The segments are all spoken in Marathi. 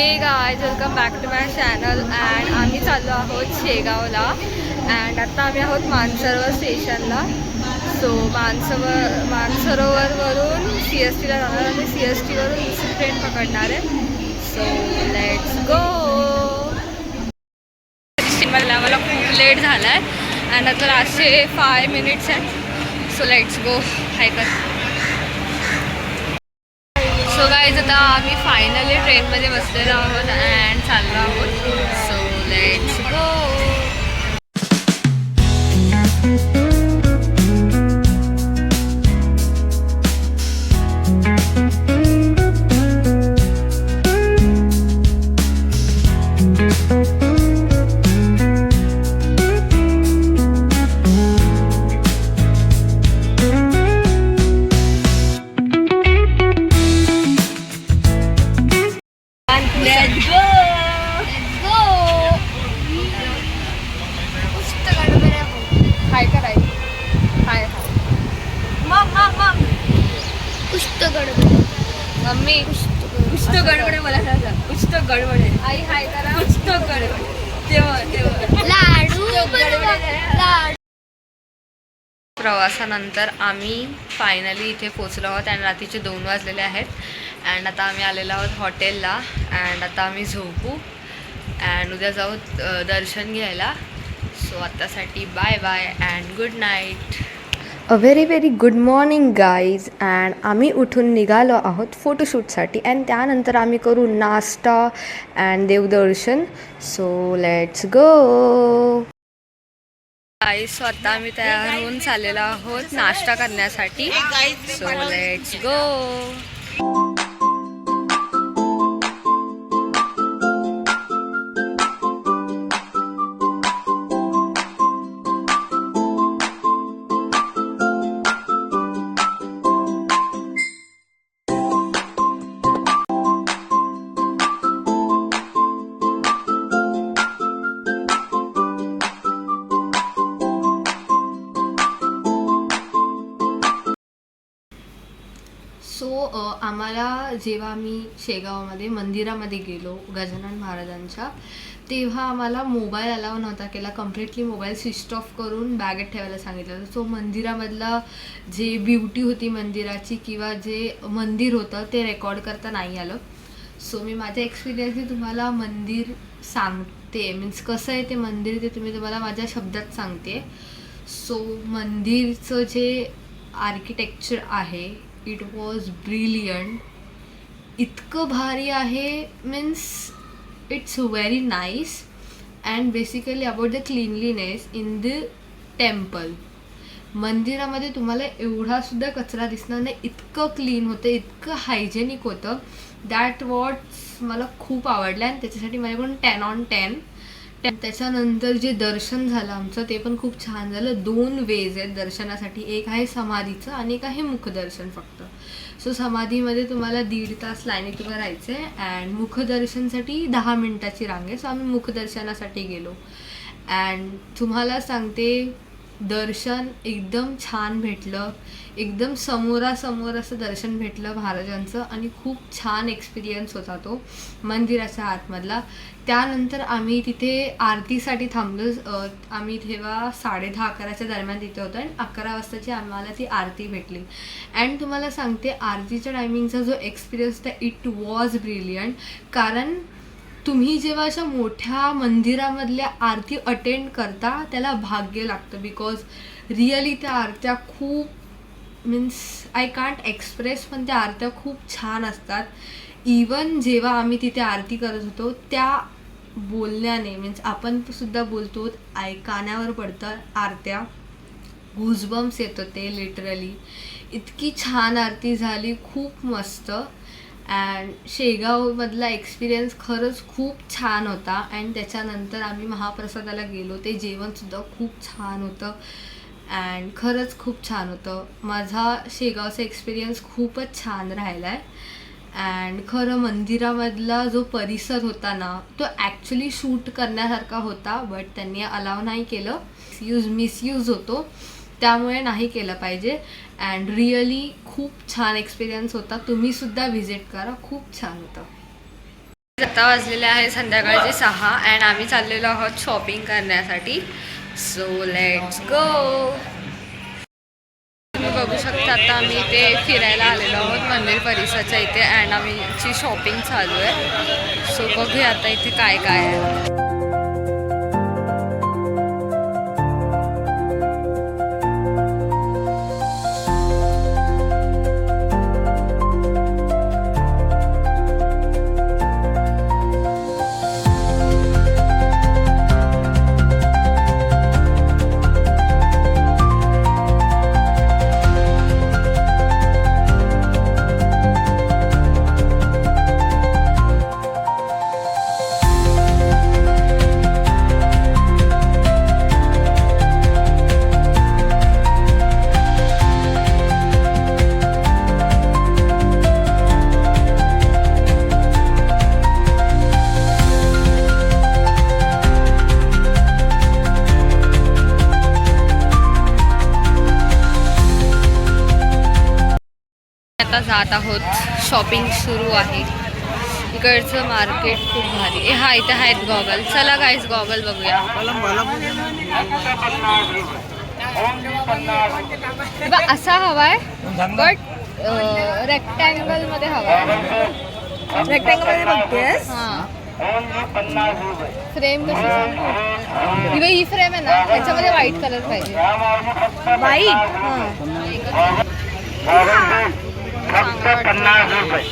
हे guys welcome back to my channel and आम्ही चाललो आहोत शेगावला अँड आता आम्ही आहोत मानसरोवर स्टेशनला. सो मानसरोवरवरून CSTला जाणार आणि CSTवरून दुसरी ट्रेन पकडणार आहे. So let's go. स्टेशनमध्ये आम्हाला खूप लेट झाला आहे अँड आता लास्टचे 5 मिनिट्स आहेत. So let's go. हाय कर. सो गाईज आता आम्ही फायनली ट्रेनमध्ये बसलेलो आहोत अँड चाललो आहोत. So let's go. Let's go. हाय कराय. हाय हाय. मम कुष्ट गडबड. मम्मी कुष्ट गडबड मला सांगा. कुष्ट गडबड. आई हाय करा. कुष्ट गडबड. तेव्हा लाडू गडबड. प्रवासानंतर आम्ही फायनली इथे पोचलो आहोत आणि रात्रीचे 2 वाजलेले आहेत अँड आता आम्ही आलेलो आहोत हॉटेलला अँड आता आम्ही झोपू अँड उद्या जाऊ दर्शन घ्यायला. सो आत्तासाठी bye bye and good night. A very good morning guys and आम्ही उठून निघालो आहोत फोटोशूटसाठी अँड त्यानंतर आम्ही करू नाश्ता अँड देवदर्शन. So let's go. सो आता आम्ही तयार होऊन चाललेलो आहोत नाश्ता करण्यासाठी. सो लेट्स गो. आम्हाला जेव्हा आम्ही शेगावमध्ये मंदिरामध्ये गेलो गजानन महाराजांच्या, तेव्हा आम्हाला मोबाईल अलाव नव्हता केला. कम्प्लिटली मोबाईल स्विच ऑफ करून बॅगेत ठेवायला सांगितलं. सो मंदिरामधला जे ब्युटी होती मंदिराची किंवा जे मंदिर होतं ते रेकॉर्ड करता नाही आलं. सो मी माझ्या एक्सपिरियन्सने तुम्हाला मंदिर सांगते. मीन्स कसं आहे ते मंदिर ते तुम्हाला माझ्या शब्दात सांगते. सो मंदिरचं जे आर्किटेक्चर आहे इट वॉज ब्रिलियंट. इतकं भारी आहे. Means it's very nice and basically about the cleanliness in the temple. मंदिरामध्ये तुम्हाला एवढासुद्धा कचरा दिसणार नाही. इतकं क्लीन होतं, इतकं हायजेनिक होतं. दॅट वॉट्स मला खूप आवडलं आणि त्याच्यासाठी माझ्याकडून 10 on 10. त्याच्यानंतर जे दर्शन झालं आमचं ते पण खूप छान झालं. 2 वेज आहेत दर्शनासाठी. एक आहे समाधीचं आणि एक आहे मुखदर्शन फक्त. सो समाधीमध्ये तुम्हाला 1.5 तास लाईनीत उभं राहायचं आहे अँड मुखदर्शनसाठी 10 मिनिटाची रांग आहे. सो आम्ही मुखदर्शनासाठी गेलो अँड तुम्हाला सांगते दर्शन एकदम छान भेटलं. एकदम समोरासमोर असं दर्शन भेटलं महाराजांचं आणि खूप छान एक्सपिरियन्स होता तो मंदिराच्या आतमधला. त्यानंतर आम्ही तिथे आरतीसाठी थांबलो. आम्ही तेव्हा 10:30-11च्या दरम्यान तिथे होतो आणि 11 वाजताची आम्हाला ती आरती भेटली. अँड तुम्हाला सांगते आरतीच्या टायमिंगचा जो एक्सपिरियन्स होता इट वॉज ब्रिलियंट. कारण तुम्ही जेव्हा अशा मोठ्या मंदिरामधल्या आरती अटेंड करता त्याला भाग्य लागतं. बिकॉज रिअली त्या आरत्या खूप मीन्स आय कांट एक्सप्रेस, पण त्या आरत्या खूप छान असतात. इवन जेव्हा आम्ही तिथे आरती करत होतो त्या बोलण्याने मीन्स आपण सुद्धा बोलतो, कानावर पडतं आरत्या, गुजबम्स येत होते लिटरली. इतकी छान आरती झाली, खूप मस्त. अँड शेगावमधला एक्सपिरियन्स खरंच खूप छान होता. अँड त्याच्यानंतर आम्ही महाप्रसादाला गेलो. ते जेवणसुद्धा खूप छान होतं अँड खरंच खूप छान होतं. माझा शेगावचा एक्सपिरियन्स खूपच छान राहिला आहे. अँड खरं मंदिरामधला जो परिसर होता ना तो ॲक्च्युली शूट करण्यासारखा होता, बट त्यांनी अलाव नाही केलं. मिसयूज होतो त्यामुळे नाही केलं पाहिजे. अँड रिअली खूप छान एक्सपिरियन्स होता. तुम्हीसुद्धा व्हिजिट करा, खूप छान होतं. आता वाजलेले आहे संध्याकाळचे 6 अँड आम्ही चाललेलो आहोत शॉपिंग करण्यासाठी. सो लेट्स गो. तुम्ही बघू शकता आता आम्ही इथे फिरायला आलेलो आहोत मंदिर परिसराच्या इथे अँड आमची शॉपिंग चालू आहे. सो बघूया आता इथे काय काय आहे. आता जात आहोत. शॉपिंग सुरू आहे. इकडचं मार्केट खूप भारी. हा इथे आहेत गॉगल. चला गाईज गॉगल बघूया. असा हवाय बट रेक्टँगल मध्ये हवा. रेक्टँगल मध्ये बघतेस? हां फ्रेम कशी ही फ्रेम आहे ना त्याच्यामध्ये व्हाईट कलर पाहिजे. फक्त 50 रुपये.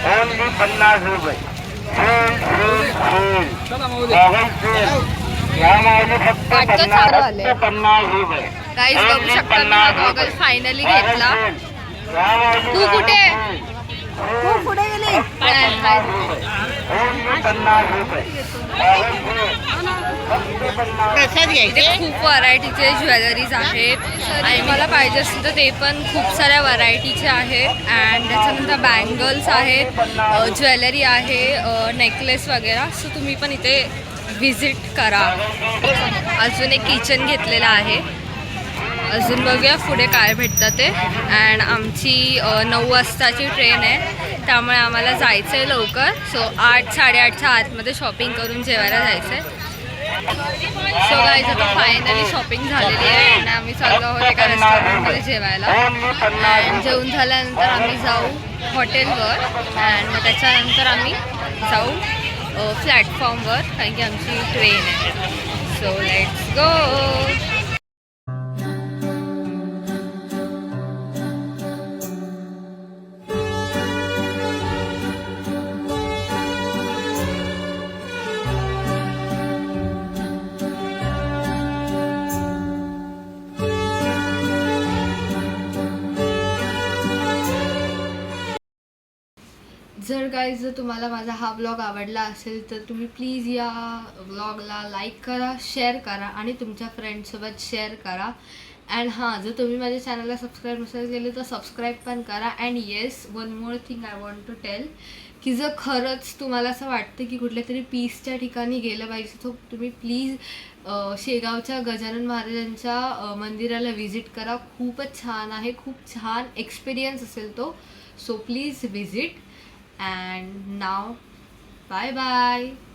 ओनली 50 रुपये. फक्त 50 रुपये. गाईज बघू शकता मी हा गॉगल फायनली घेतला. तू कुठे तू पुढे गेली. खूप व्हरायटीचे ज्वेलरीज आहेत आणि मला पाहिजे असेल तर ते पण खूप साऱ्या व्हरायटीचे आहेत. अँड त्याच्यानंतर बँगल्स आहेत, ज्वेलरी आहे, नेकलेस वगैरे. सो तुम्ही पण इथे व्हिजिट करा. अजून एक किचन घेतलेलं आहे. अजून बघूया पुढे काय भेटतं ते. अँड आमची 9 वाजताची ट्रेन आहे त्यामुळे आम्हाला जायचं आहे लवकर. सो 8-8:30च्या आतमध्ये शॉपिंग करून जेवायला जायचं आहे. सो गाईज आता फायनली शॉपिंग झालेली आहे आणि आम्ही चाललो आहोत एका रेस्टॉरंटमध्ये जेवायला. अँड जेवण झाल्यानंतर आम्ही जाऊ हॉटेलवर अँड मग त्याच्यानंतर आम्ही जाऊ प्लॅटफॉर्मवर कारण की आमची ट्रेन आहे. सो लेट्स गो. जर गाईज जर तुम्हाला माझा हा ब्लॉग आवडला असेल तर तुम्ही प्लीज या ब्लॉगला लाईक करा, शेअर करा आणि तुमच्या फ्रेंड्ससोबत शेअर करा. अँड हां जर तुम्ही माझ्या चॅनलला सबस्क्राईब नसेल केले तर सबस्क्राईब पण करा. And yes one more thing I want to tell की जर खरंच तुम्हाला असं वाटतं की कुठल्या तरी पीसच्या ठिकाणी गेलं पाहिजे तर तुम्ही प्लीज शेगावच्या गजानन महाराजांच्या मंदिराला व्हिजिट करा. खूपच छान आहे. खूप छान एक्सपिरियन्स असेल तो. So please visit. And now bye bye.